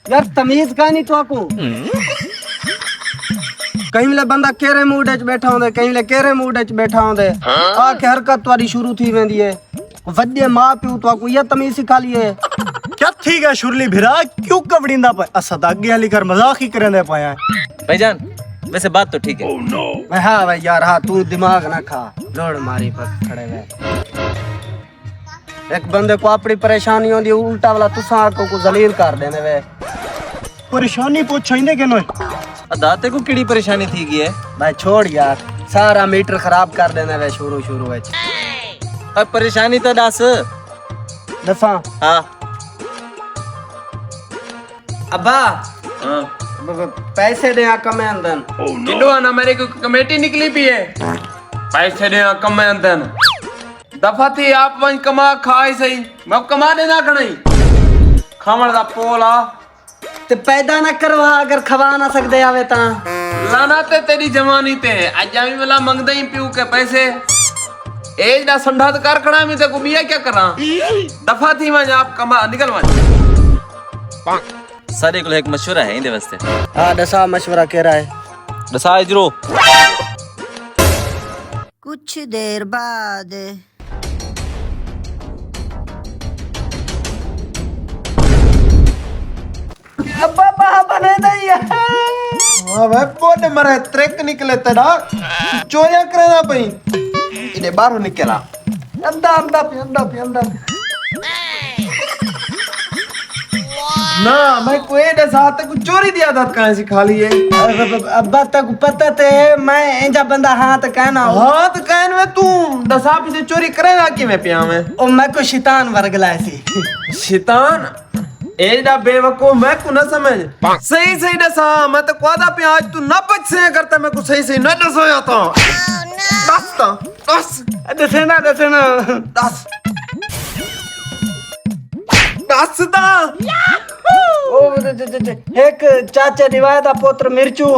यार तमीज का नहीं तो आपको कहीं ले बंदा केरे मूड च बैठा होंदे कहीं ले केरे मूड च बैठा होंदे आके हरकत तुम्हारी शुरू थी वेंदी है वड्डे मां प्यो तो आपको ये तमीज सिखा लिए क्या ठीक है शुरली भिरा क्यों कवड़ींदा पे असा आगे वाली कर मजाक ही करने पाया भाईजान वैसे बात तो ठीक है। हाँ भाई यार हाँ तू दिमाग ना खा रोड मारी पर खड़े हुए एक बंदे को अपनी परेशानी होंदी उल्टा वाला तुसा को जलील कर देने वे परेशानी पूछेंगे के नो दाते को किड़ी परेशानी थी गई है भाई छोड़ यार सारा मीटर खराब कर देने वे शुरू में अब परेशानी तो दस दफा हाँ अब्बा पैसे दे कमे अंदर किडो ना मेरे को कमेटी निकली भी है पैसे दे कमे अंदर दफा थी आप वन कमा खाए सही मैं कमा देना कहीं खावण दा पोला ते पैदा ना करवा अगर खवा ना सकदे आवे ता लाना ते तेरी जवानी ते अजामी वाला मंगदा ही पियो के पैसे एज दा संधात कारखाना में ते को बिया क्या करा दफा थी वज आप कमा निकल वज सारे को एक मशवरा है इंदे वास्ते हां दसा मशवरा कह रहा है दसा इजरो कुछ देर बाद अब्बा बने दैया हां भाई बोड मरे ट्रक निकले तेरा चोरिया करना पई इने बाहर निकला अंदा ना मैं कोई दसा ते को चोरी दिया था कहां से खा लिए अब्बा तक पता ते मैं इंजा बंदा हाथ कहना हां तो कहन में तू दसा पे चोरी करेगा कि मैं पिया में ओ मैं को शैतान वर्ग लाए सी शैतान एडा बेवकूफ मैं को न समझ सही सही दसा मैं तो क्वादा पे आज तू न बच से करता मैं को सही सही न दसोया तो दस दसना दस दा ओ एक चाचे दिवाए दा पुत्र मिर्चू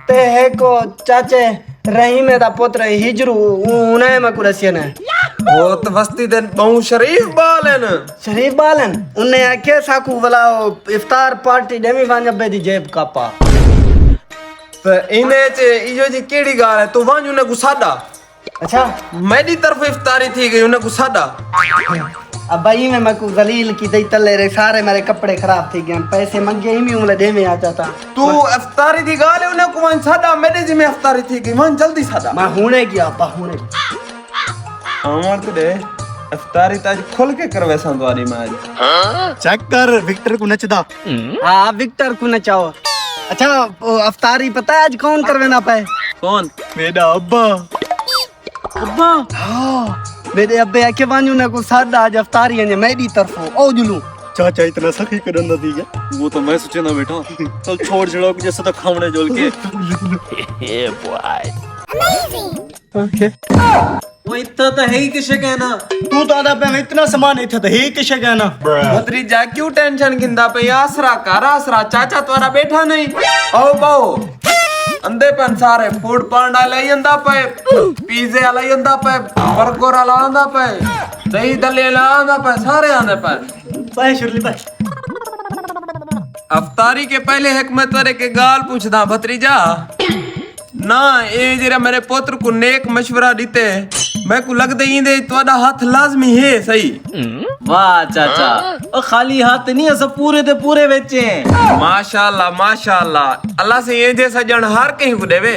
ते एक चाचे रहीमे दा पुत्र हिजरू उन्हें मैं कुरसिया ने वो तो बस्ती दिन बहु शरीफ बालन उन्हें आखे साकू वाला इफ्तार पार्टी डेमी वांजबे दी जेब कापा तो इने चे इयो जी केड़ी गाल है तू वांजू ने गुसाडा अच्छा मेरी तरफ इफ्तारी थी गई उन्हें गुसाडा अब भाई में मैं को जलील की दई तले रे सारे मेरे कपड़े खराब थी गए पैसे मंगे ही में उमले दे में आ जाता तू इफ्तारी दी गाल है उन्हें को वन साडा मेरे जी में इफ्तारी थी गई वन जल्दी साडा मैं हुने गया अब्बा हुने हमार तो दे इफ्तारी ताज खोल के करवे संदवारी में आज चेक कर विक्टर को नचदा हां विक्टर को नचाओ अच्छा इफ्तारी पता है आज कौन करवे ना पाए कौन मेरा अब्बा हाँ मेरे अब्बे आके वांजू ने को सादा आज इफ्तारी है मेरी तरफ ओ जुलू चाचा इतना सखी करन दी है वो तो मैं सोचे ना बेटा चल छोड़ छड़ो जैसे तो खावणे जोल के हे बॉय ओके वो इतना तो है ही किसे कहना तू तो आधा पे इतना सामान इथे तो ही किसे कहना भद्री जा क्यों टेंशन किंदा पे आसरा चाचा तुम्हारा बैठा नहीं ओ बाओ अंदे पन सारे फूड पांडा लई अंदा पे पिज़्ज़े लई अंदा पे बर्गर ला अंदा पे दही दले ला अंदा पे सारे आंदे पे बाय शुरली बाय अफ्तारी के पहले एक मैं तेरे के गाल पूछदा भत्रीजा ना ये जरा मेरे पुत्र को नेक मशवरा दीते मैं को लगदे इंदे तोड़ा हाथ लाजमी है सही वाह चाचा ओ खाली हाथ नहीं है सब पूरे दे पूरे बेचे माशाल्लाह अल्लाह से ये जैसा जन हर कहीं को देवे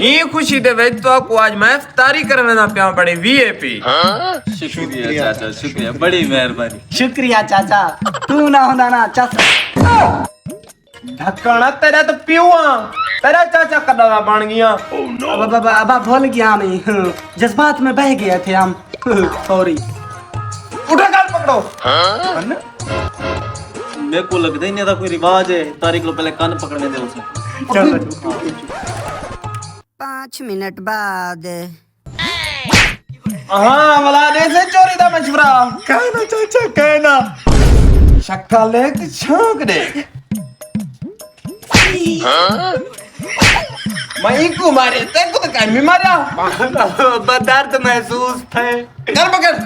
ये खुशी देवे तो को आज मैं इफ्तारी करवे ना पिया पड़े वीआईपी शुक्रिया चाचा शुक्रिया बड़ी मेहरबानी शुक्रिया चाचा तू ना होना ना चाचा ढक्कना तेरा तो पियुआ तेरा चाचा कदवा बन गया अब भूल गया मैं जज्बात में बह गए थे हम सॉरी उठा गाल पकड़ो मेरे को लगता ही नहीं था कोई रिवाज है तारीख को पहले कान पकड़ने दे उसे 5 मिनट बाद हाँ वाला से चोरी दा मशवरा कहना चाचा कहना शक्का ले कि छौंक दे मैं को मारे ते को तो कान में मारा दर्द महसूस थे चल पकड़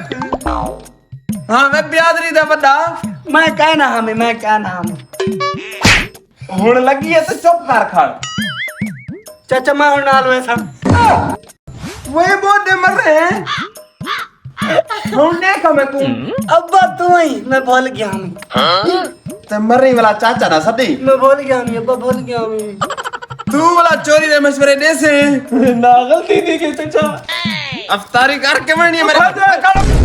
हाँ मैं बियादरी दा बड़ा मैं कहना हमें मैं कहना हमें हुन लगी है तो चुप कर खड़ चाचा मैं हूं नाल वैसा वही बहुत दे मर रहे हैं हुन देख मैं तू अब्बा तू ही मैं भूल गया हूं ते मरने वाला चाचा ना सदी मैं भूल गया हूं अब्बा भूल गया हूं तू वाला चोरी दे मशवरे दे से ना गलती नहीं की चाचा अफ्तारी करके बनी मेरे